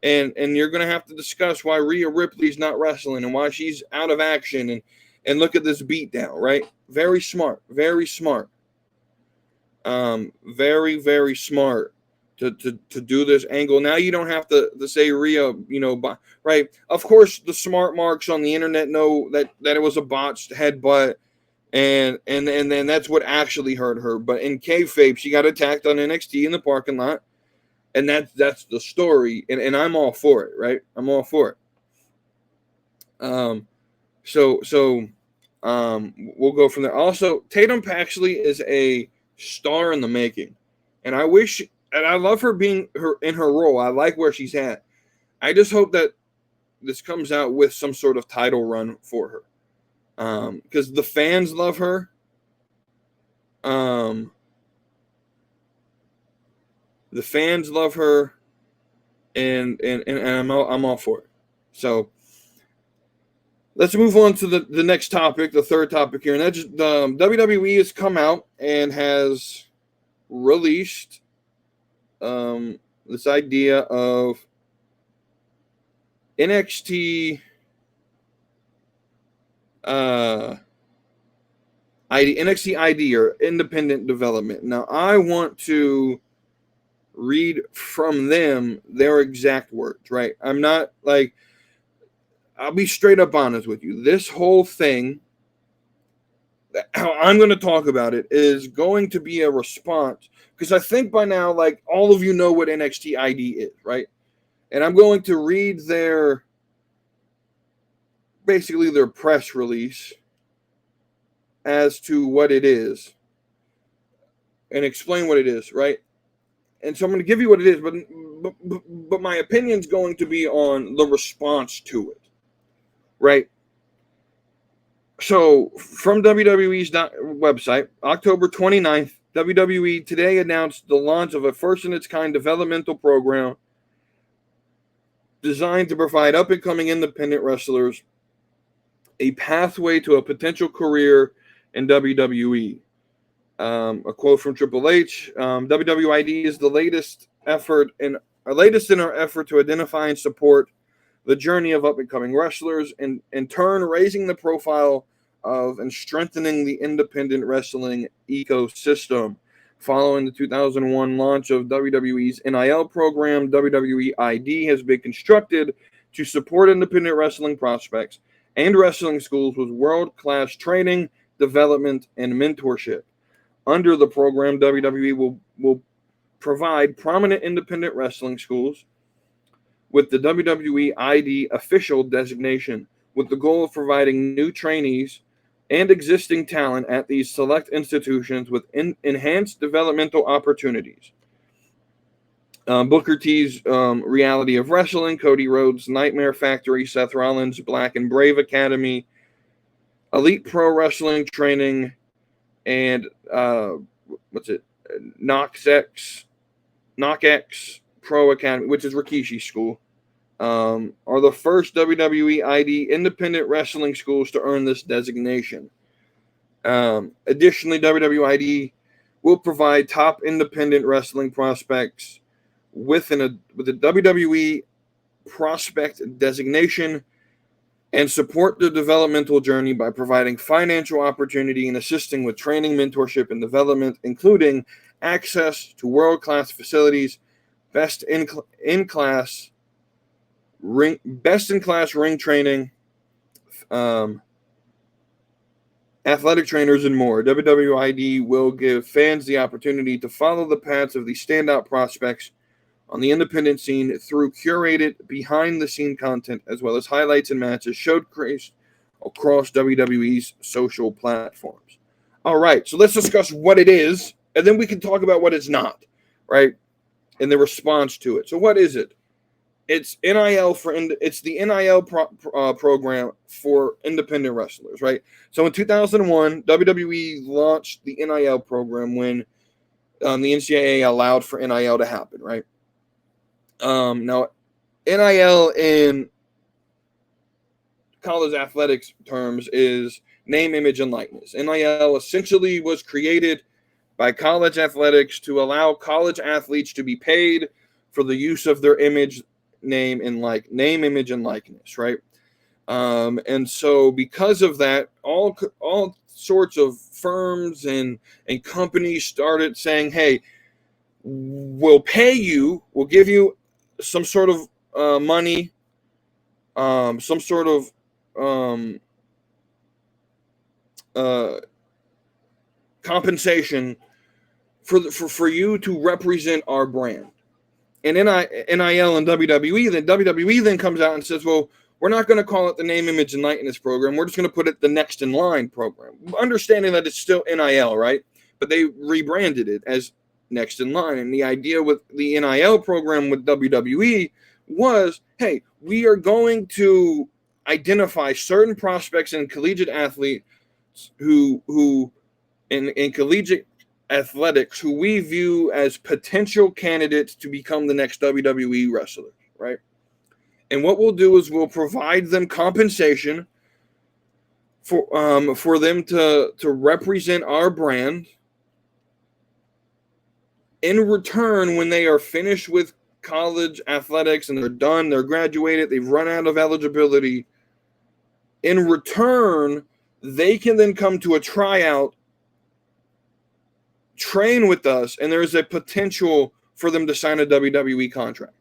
And you're going to have to discuss why Rhea Ripley's not wrestling and why she's out of action, and look at this beatdown, right? Very smart, very smart. Very, very smart to do this angle. Now you don't have to say Rhea, right? Of course, the smart marks on the internet know that it was a botched headbutt, and then that's what actually hurt her. But in kayfabe, she got attacked on NXT in the parking lot, and that's the story. And I'm all for it, right? I'm all for it. So we'll go from there. Also, Tatum Paxley is a star in the making, and I love her being in her role. I like where she's at, I just hope that this comes out with some sort of title run for her, because the fans love her. The fans love her, and I'm all for it. So let's move on to the next topic, the third topic here, and that's WWE has come out and has released this idea of NXT NXT ID, or independent development. Now, I want to read from them their exact words, right? I'm not like, I'll be straight up honest with you. This whole thing, how I'm going to talk about it, is going to be a response, because I think by now, like, all of you know what NXT ID is, right? And I'm going to read basically their press release as to what it is and explain what it is, right? And so I'm going to give you what it is, but my opinion's going to be on the response to it, right? So from WWE's website, October 29th, WWE today announced the launch of a first-in-its-kind developmental program designed to provide up-and-coming independent wrestlers a pathway to a potential career in WWE. A quote from Triple H: "WWID is the latest in our effort to identify and support the journey of up-and-coming wrestlers, and in turn raising the profile of and strengthening the independent wrestling ecosystem. Following the 2001 launch of WWE's NIL program, WWE ID has been constructed to support independent wrestling prospects and wrestling schools with world-class training, development, and mentorship. Under the program, WWE will provide prominent independent wrestling schools with the WWE ID official designation, with the goal of providing new trainees and existing talent at these select institutions with enhanced developmental opportunities. Booker T's Reality of Wrestling, Cody Rhodes' Nightmare Factory, Seth Rollins' Black and Brave Academy, Elite Pro Wrestling Training, and KnockX Pro Academy, which is Rikishi's school, are the first WWE ID independent wrestling schools to earn this designation. Additionally, WWID will provide top independent wrestling prospects with a WWE prospect designation and support the developmental journey by providing financial opportunity and assisting with training, mentorship, and development, including access to world-class facilities, best-in-class ring training, athletic trainers, and more. WWID will give fans the opportunity to follow the paths of these standout prospects on the independent scene through curated behind-the-scene content, as well as highlights and matches showcased across WWE's social platforms. All right, so let's discuss what it is, and then we can talk about what it's not, right, and the response to it. So what is it? It's NIL it's the NIL program for independent wrestlers, right? So in 2001, WWE launched the NIL program when the NCAA allowed for NIL to happen, right? Now, NIL in college athletics terms is name, image, and likeness. NIL essentially was created by college athletics to allow college athletes to be paid for the use of their image, name, image, and likeness, right? And so because of that, all sorts of firms and companies started saying, hey, we'll pay you, we'll give you some sort of money, some sort of compensation for you to represent our brand. And NIL and WWE then comes out and says, well, we're not going to call it the name, image, and likeness program. We're just going to put it the Next in Line program, understanding that it's still NIL, right? But they rebranded it as Next in Line. And the idea with the NIL program with WWE was, hey, we are going to identify certain prospects in collegiate athletes who in collegiate athletics who we view as potential candidates to become the next WWE wrestler, right? And what we'll do is we'll provide them compensation for them to represent our brand. In return, when they are finished with college athletics and they're done, they're graduated, they've run out of eligibility, in return, they can then come to a tryout, train with us, and there's a potential for them to sign a WWE contract.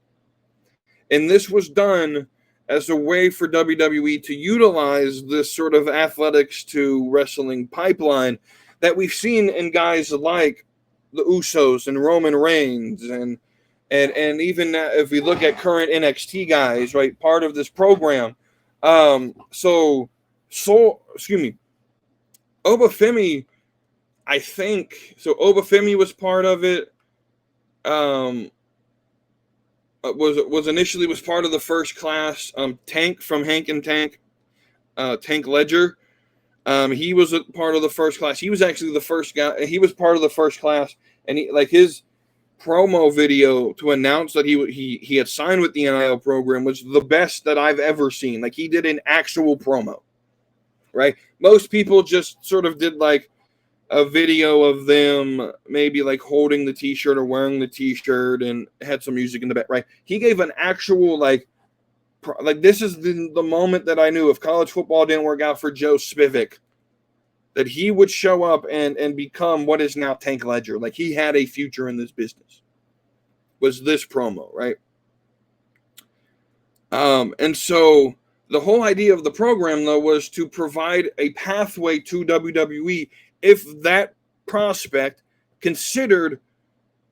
And this was done as a way for WWE to utilize this sort of athletics to wrestling pipeline that we've seen in guys like the Usos and Roman Reigns and even if we look at current NXT guys, right, part of this program. Obafemi, I think so. Obafemi was part of it. Was initially part of the first class. Tank from Hank and Tank, Tank Ledger. He was a part of the first class. He was actually the first guy. He was part of the first class, and his promo video to announce that he had signed with the NIL program was the best that I've ever seen. Like, he did an actual promo, right? Most people just sort of did like a video of them maybe like holding the t-shirt or wearing the t-shirt and had some music in the back, right? He gave an actual like this is the moment that I knew if college football didn't work out for Joe Spivak, that he would show up and become what is now Tank Ledger. Like, he had a future in this business. Was this promo, right? And so the whole idea of the program, though, was to provide a pathway to WWE if that prospect considered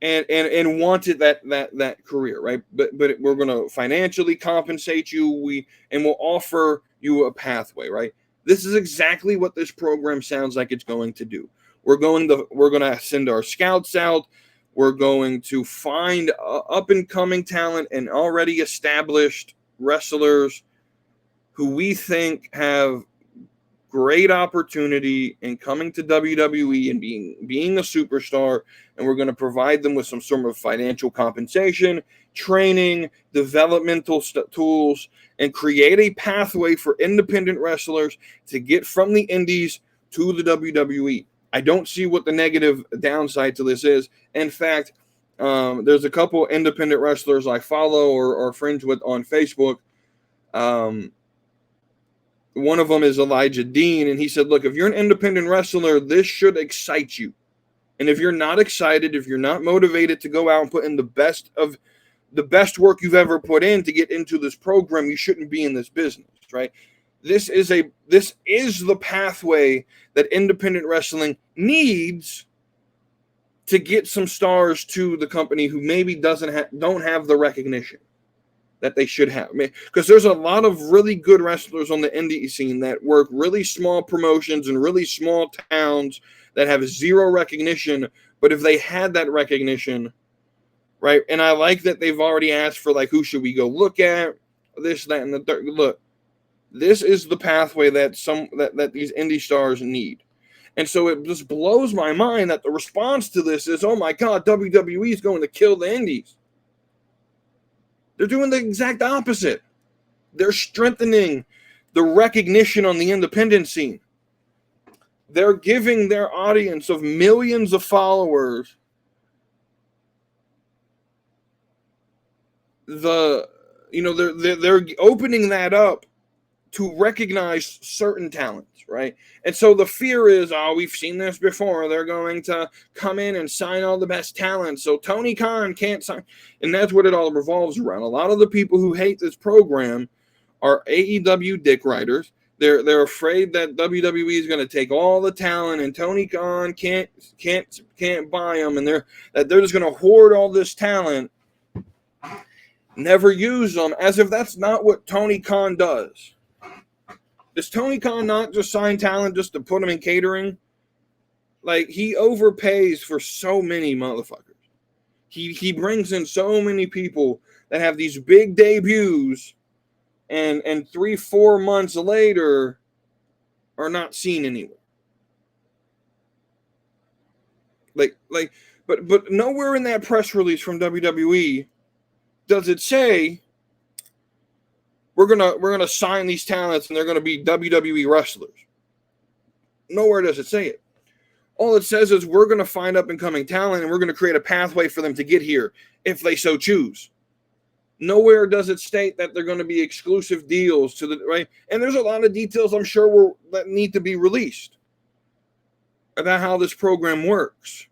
and wanted that career, right? But we're going to financially compensate you. We'll offer you a pathway, right? This is exactly what this program sounds like it's going to do. We're going to send our scouts out. We're going to find up and coming talent and already established wrestlers who we think have great opportunity in coming to WWE and being a superstar, and we're going to provide them with some sort of financial compensation, training, developmental tools, and create a pathway for independent wrestlers to get from the indies to the WWE. I don't see what the negative downside to this is. In fact, there's a couple independent wrestlers I follow or are friends with on Facebook. One of them is Elijah Dean, and he said, look, if you're an independent wrestler, this should excite you. And if you're not excited, if you're not motivated to go out and put in the best work you've ever put in to get into this program, you shouldn't be in this business, right? This is the pathway that independent wrestling needs to get some stars to the company who maybe don't have the recognition that they should have. Because there's a lot of really good wrestlers on the indie scene that work really small promotions in really small towns that have zero recognition. But if they had that recognition, right? And I like that they've already asked for like, who should we go look at? This, that, and the third. Look, this is the pathway that these indie stars need. And so it just blows my mind that the response to this is, oh my God, WWE is going to kill the indies. They're doing the exact opposite. They're strengthening the recognition on the independent scene. They're giving their audience of millions of followers they're opening that up to recognize certain talents, right? And so the fear is, we've seen this before. They're going to come in and sign all the best talent. So Tony Khan can't sign. And that's what it all revolves around. A lot of the people who hate this program are AEW dick riders. They're afraid that WWE is going to take all the talent and Tony Khan can't buy them, and they're just going to hoard all this talent, never use them, as if that's not what Tony Khan does. Does Tony Khan not just sign talent just to put them in catering? Like, he overpays for so many motherfuckers. He brings in so many people that have these big debuts, and 3-4 months later are not seen anywhere. But nowhere in that press release from WWE does it say we're gonna sign these talents and they're gonna be WWE wrestlers. Nowhere does it say it. All it says is we're gonna find up and coming talent and we're gonna create a pathway for them to get here if they so choose. Nowhere does it state that they're going to be exclusive deals to the right. And there's a lot of details I'm sure that need to be released about how this program works.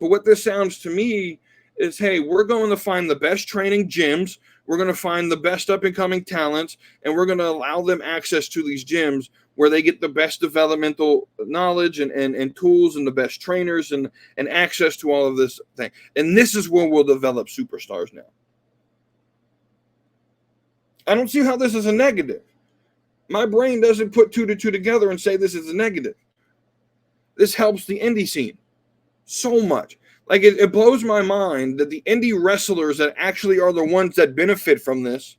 But what this sounds to me is, hey, we're going to find the best training gyms. We're going to find the best up-and-coming talents, and we're going to allow them access to these gyms where they get the best developmental knowledge and tools and the best trainers and access to all of this thing. And this is where we'll develop superstars now. I don't see how this is a negative. My brain doesn't put 2 to 2 together and say this is a negative. This helps the indie scene so much. Like, it blows my mind that the indie wrestlers that actually are the ones that benefit from this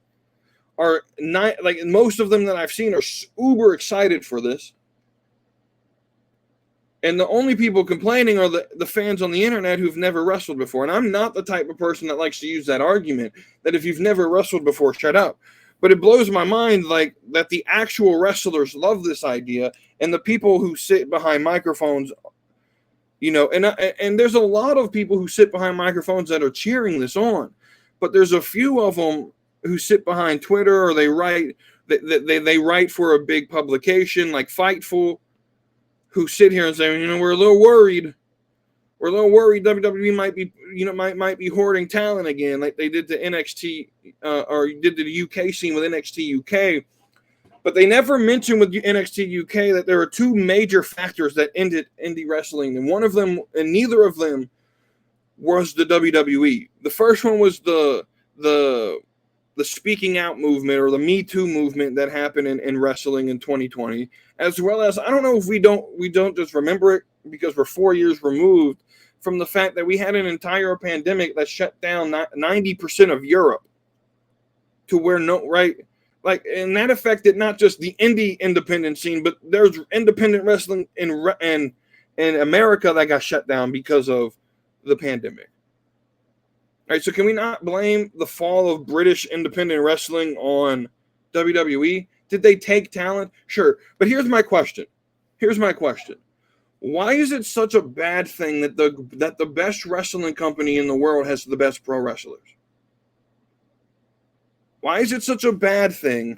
are not, like, most of them that I've seen are uber excited for this. And the only people complaining are the fans on the internet who've never wrestled before. And I'm not the type of person that likes to use that argument, that if you've never wrestled before, shut up. But it blows my mind, like, that the actual wrestlers love this idea, and the people who sit behind microphones, you know, and there's a lot of people who sit behind microphones that are cheering this on, but there's a few of them who sit behind Twitter, or they write for a big publication like Fightful, who sit here and say, you know, we're a little worried. We're a little worried WWE might be, you know, might be hoarding talent again, like they did to NXT or did to the UK scene with NXT UK. But they never mentioned with NXT UK that there are 2 major factors that ended indie wrestling, and one of them, and neither of them, was the WWE. The first one was the speaking out movement, or the Me Too movement that happened in wrestling in 2020, as well as, I don't know if we don't just remember it because we're 4 years removed from the fact that we had an entire pandemic that shut down 90% of Europe, to where and that affected not just the indie independent scene, but there's independent wrestling in America that got shut down because of the pandemic. All right, so can we not blame the fall of British independent wrestling on WWE? Did they take talent? Sure. But here's my question. Why is it such a bad thing that the best wrestling company in the world has the best pro wrestlers? Why is it such a bad thing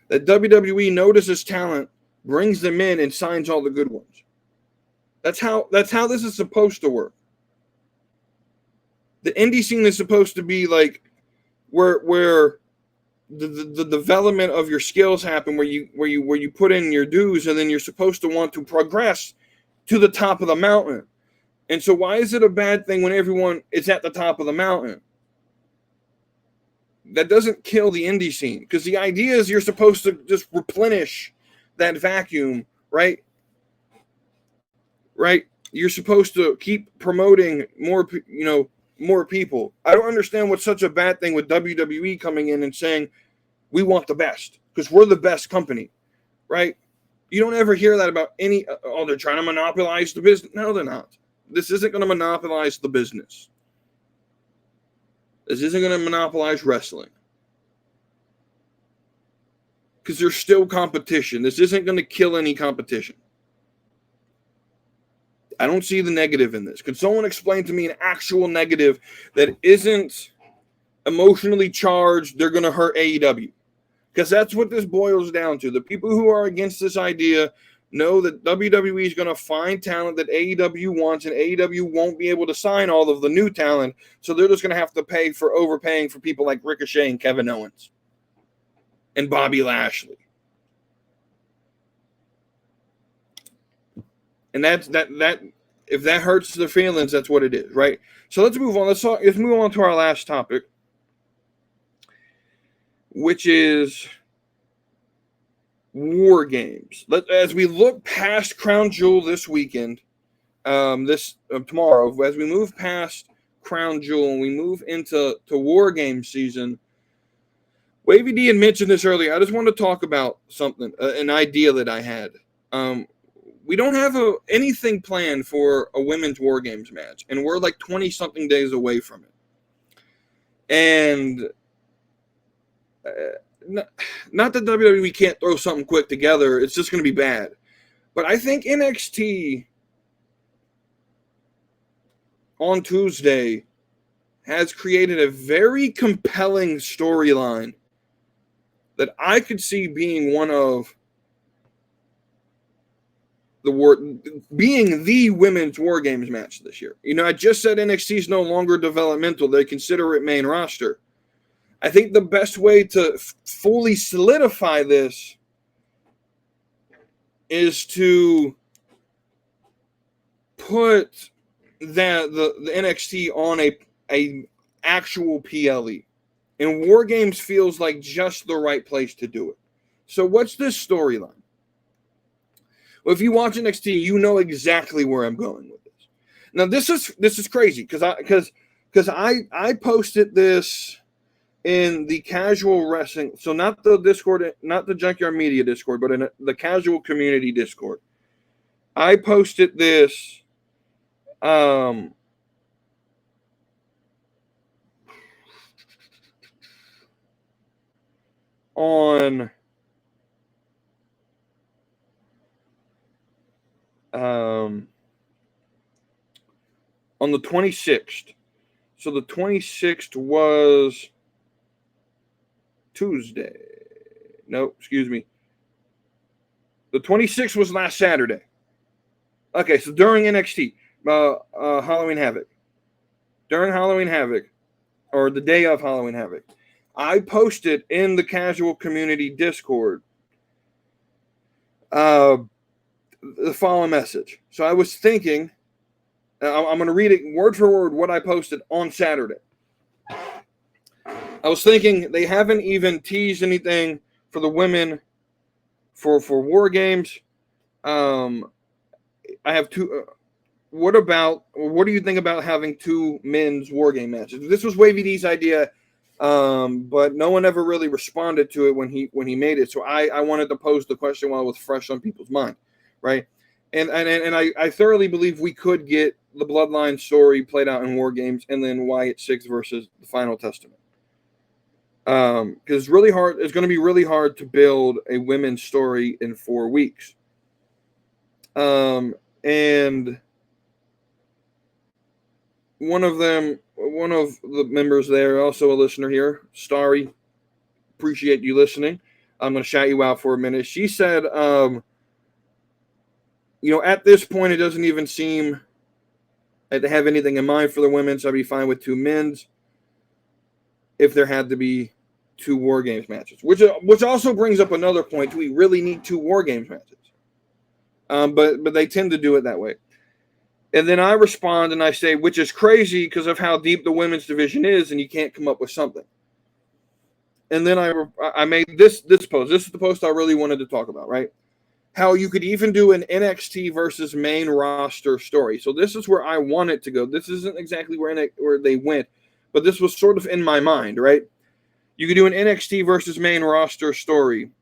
that WWE notices talent, brings them in, and signs all the good ones? That's how this is supposed to work. The indie scene is supposed to be like where the development of your skills happen, where you put in your dues, and then you're supposed to want to progress to the top of the mountain. And so why is it a bad thing when everyone is at the top of the mountain? That doesn't kill the indie scene, because the idea is you're supposed to just replenish that vacuum, right? Right? You're supposed to keep promoting more people. I don't understand what's such a bad thing with WWE coming in and saying, we want the best because we're the best company, right? You don't ever hear that about any, they're trying to monopolize the business. No, they're not. This isn't going to monopolize the business. This isn't going to monopolize wrestling, because there's still competition. This isn't going to kill any competition. I don't see the negative in this. Could someone explain to me an actual negative that isn't emotionally charged? They're going to hurt AEW, because that's what this boils down to. The people who are against this idea know that WWE is going to find talent that AEW wants, and AEW won't be able to sign all of the new talent, so they're just going to have to pay for overpaying for people like Ricochet and Kevin Owens and Bobby Lashley. And that if that hurts their feelings, that's what it is, right? So let's move on. Let's move on to our last topic, which is War Games. As we look past Crown Jewel this weekend, tomorrow, as we move past crown jewel and we move into War Game season, Wavy D had mentioned this earlier. I just want to talk about something, an idea that I had. We don't have anything planned for a women's War Games match, and we're like 20-something days away from it. And not that WWE can't throw something quick together. It's just going to be bad. But I think NXT on Tuesday has created a very compelling storyline that I could see being one of being the women's War Games match this year. You know, I just said NXT is no longer developmental. They consider it main roster. I think the best way to fully solidify this is to put the NXT on a actual PLE. And War Games feels like just the right place to do it. So what's this storyline? Well, if you watch NXT, you know exactly where I'm going with this. Now, this is crazy because I posted this in the casual wrestling, so not the Discord, not the Junkyard Media Discord, but in the casual community Discord. I posted this on the 26th. So the 26th was Tuesday. No, excuse me. The 26th was last Saturday. Okay, so during NXT, Halloween Havoc. During Halloween Havoc, or the day of Halloween Havoc, I posted in the casual community Discord the following message. So I was thinking, I'm going to read it word for word what I posted on Saturday. I was thinking they haven't even teased anything for the women for War Games. I have two. What do you think about having two men's War Game matches? This was Wavy D's idea, but no one ever really responded to it when he made it. So I wanted to pose the question while it was fresh on people's mind, right? And I thoroughly believe we could get the Bloodline story played out in War Games, and then Wyatt Six versus the Final Testament. Because it's really hard. It's going to be really hard to build a women's story in 4 weeks. And one of the members there, also a listener here, Starry, appreciate you listening. I'm going to shout you out for a minute. She said, at this point, it doesn't even seem like they have anything in mind for the women, so I'd be fine with two men's if there had to be two War Games matches, which also brings up another point. We really need two War Games matches. But they tend to do it that way. And then I respond and I say, which is crazy because of how deep the women's division is, and you can't come up with something. And then I made this post. This is the post I really wanted to talk about, right? How you could even do an NXT versus main roster story. So this is where I want it to go. This isn't exactly where they went, but this was sort of in my mind, right? You could do an NXT versus main roster story.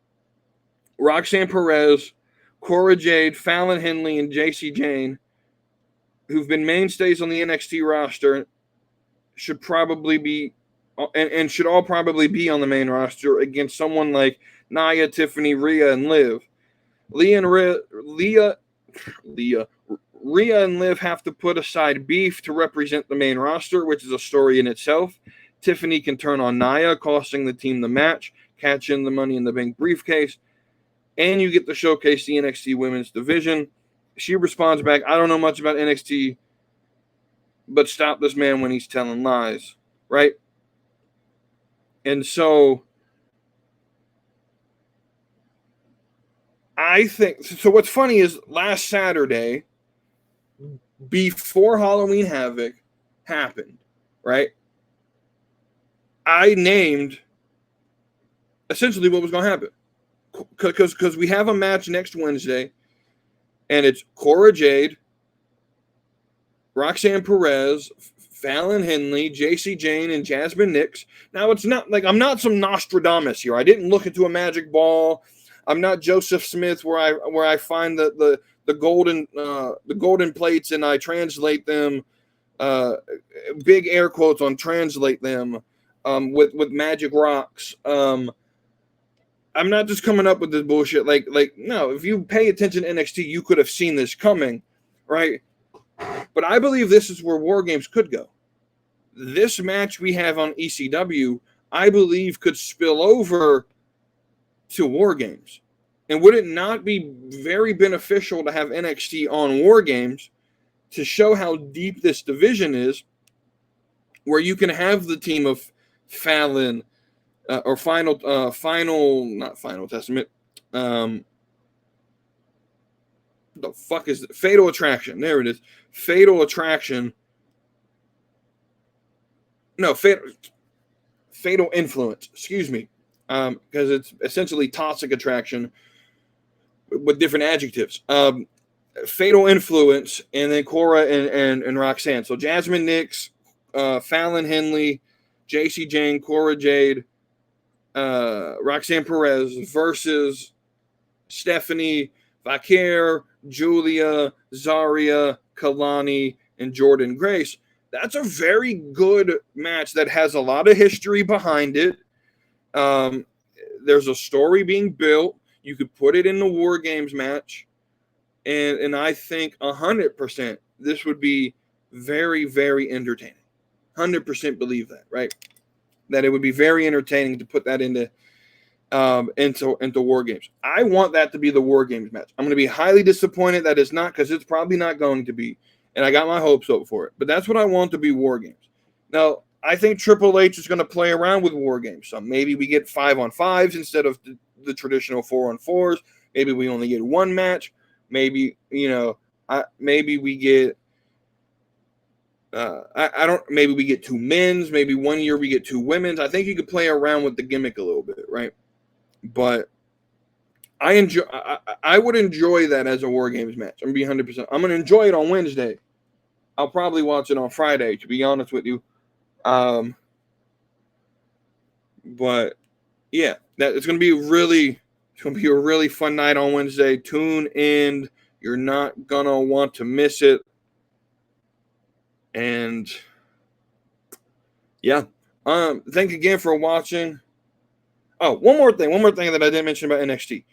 Roxanne Perez, Cora Jade, Fallon Henley, and JC Jane, who've been mainstays on the NXT roster, should probably be and should all probably be on the main roster against someone like Nia, Tiffany, Rhea, and Liv. Rhea and Liv have to put aside beef to represent the main roster, which is a story in itself. Tiffany can turn on Nia, costing the team the match, catch in the Money in the Bank briefcase, and you get to showcase the NXT women's division. She responds back, I don't know much about NXT, but stop this man when he's telling lies, right? And so I think, so what's funny is last Saturday, before Halloween Havoc happened, right? I named essentially what was going to happen. Because we have a match next Wednesday, and it's Cora Jade, Roxanne Perez, Fallon Henley, JC Jane, and Jasmine Nix. Now, it's not like I'm not some Nostradamus here. I didn't look into a magic ball. I'm not Joseph Smith where I find the golden plates and I translate them, big air quotes on translate them, with magic rocks. I'm not just coming up with this bullshit. Like no, if you pay attention to NXT, you could have seen this coming, right? But I believe this is where War Games could go. This match we have on ECW, I believe, could spill over to War Games. And would it not be very beneficial to have NXT on War Games to show how deep this division is, where you can have the team of Fallon or Final Testament. The fuck is it? Fatal Attraction. There it is. Fatal Attraction. No, Fatal Influence. Excuse me. Because it's essentially Toxic Attraction with different adjectives. Fatal Influence, and then Cora and Roxanne. So Jasmine Nix, Fallon Henley, JC Jane, Cora Jade, Roxanne Perez versus Stephanie, Vaquer, Julia, Zarya, Kalani, and Jordan Grace. That's a very good match that has a lot of history behind it. There's a story being built. You could put it in the War Games match. And I think 100% this would be very, very entertaining. 100% believe that, right? That it would be very entertaining to put that into War Games. I want that to be the War Games match. I'm going to be highly disappointed that it's not, because it's probably not going to be. And I got my hopes up for it. But that's what I want to be War Games. Now, I think Triple H is going to play around with War Games. So maybe we get 5-on-5s instead of the traditional 4-on-4s. Maybe we only get one match. Maybe, maybe we get, maybe we get 2 men's. Maybe one year we get 2 women's. I think you could play around with the gimmick a little bit, right? But I would enjoy that as a War Games match. I'm going to be 100%. I'm going to enjoy it on Wednesday. I'll probably watch it on Friday, to be honest with you. But yeah, it's going to be a really fun night on Wednesday. Tune in. You're not going to want to miss it. And yeah, thank you again for watching. Oh, one more thing that I didn't mention about NXT.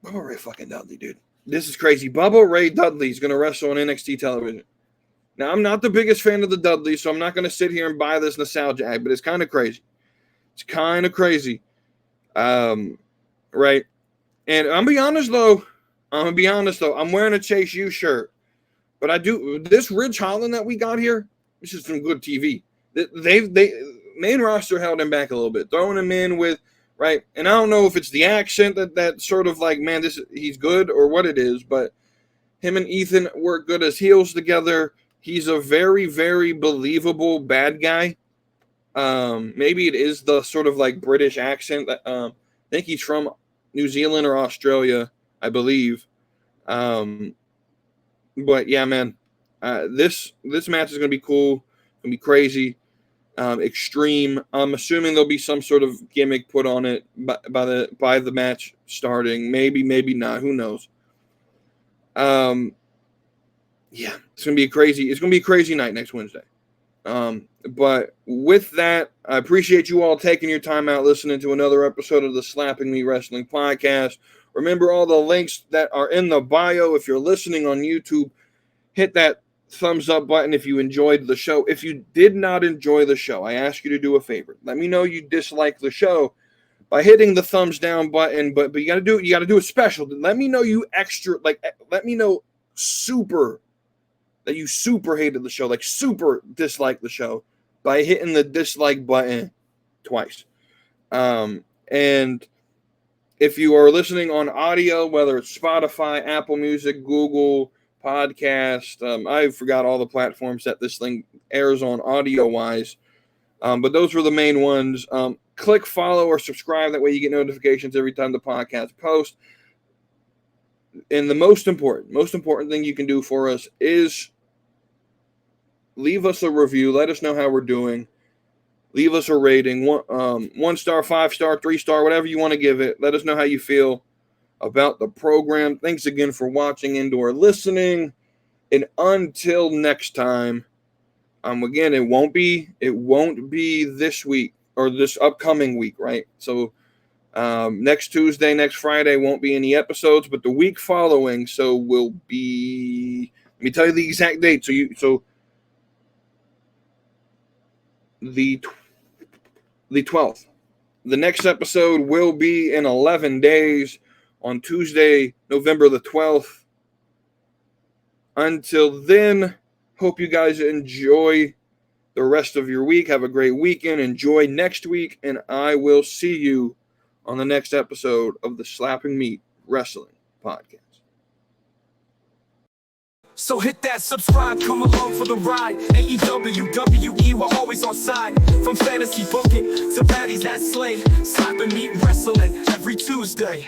Bubba Ray fucking Dudley, dude. This is crazy. Bubba Ray Dudley is going to wrestle on NXT television. Now, I'm not the biggest fan of the Dudleys, so I'm not going to sit here and buy this nostalgia act, but it's kind of crazy. It's kind of crazy. Right? And I'm going to be honest, though. I'm wearing a Chase U shirt. But this Ridge Holland that we got here, this is some good TV. They main roster held him back a little bit, throwing him in with, right? And I don't know if it's the accent that sort of like, man, he's good or what it is, but him and Ethan work good as heels together. He's a very, very believable bad guy. Maybe it is the sort of like British accent. I think he's from New Zealand or Australia, I believe. But yeah, man, this match is going to be cool. It's going to be crazy, extreme. I'm assuming there'll be some sort of gimmick put on it by the match starting. Maybe not. Who knows? Yeah, it's going to be a crazy night next Wednesday. But with that, I appreciate you all taking your time out listening to another episode of the Slapping Me Wrestling Podcast. Remember all the links that are in the bio. If you're listening on YouTube, hit that thumbs up button if you enjoyed the show. If you did not enjoy the show, I ask you to do a favor. Let me know you dislike the show by hitting the thumbs down button, but you got to do it special. Let me know let me know that you super hated the show, like super disliked the show, by hitting the dislike button twice. And if you are listening on audio, whether it's Spotify, Apple Music, Google Podcast, I forgot all the platforms that this thing airs on audio-wise, but those were the main ones. Click follow or subscribe. That way you get notifications every time the podcast posts. And the most important thing you can do for us is leave us a review. Let us know how we're doing. Leave us a rating, 1 star, 5 star, 3 star, whatever you want to give it. Let us know how you feel about the program. Thanks again for watching and/or listening. And until next time, again, it won't be this week or this upcoming week, right? So next Tuesday, next Friday won't be any episodes, but the week following, so will be. Let me tell you the exact date. So the 12th. The next episode will be in 11 days on Tuesday, November the 12th. Until then, hope you guys enjoy the rest of your week. Have a great weekend. Enjoy next week, and I will see you on the next episode of the Slapping Meat Wrestling Podcast. So hit that subscribe, come along for the ride. AEW, WWE, we're always on side. From fantasy booking to baddies that slay. Slapping Meat Wrestling every Tuesday.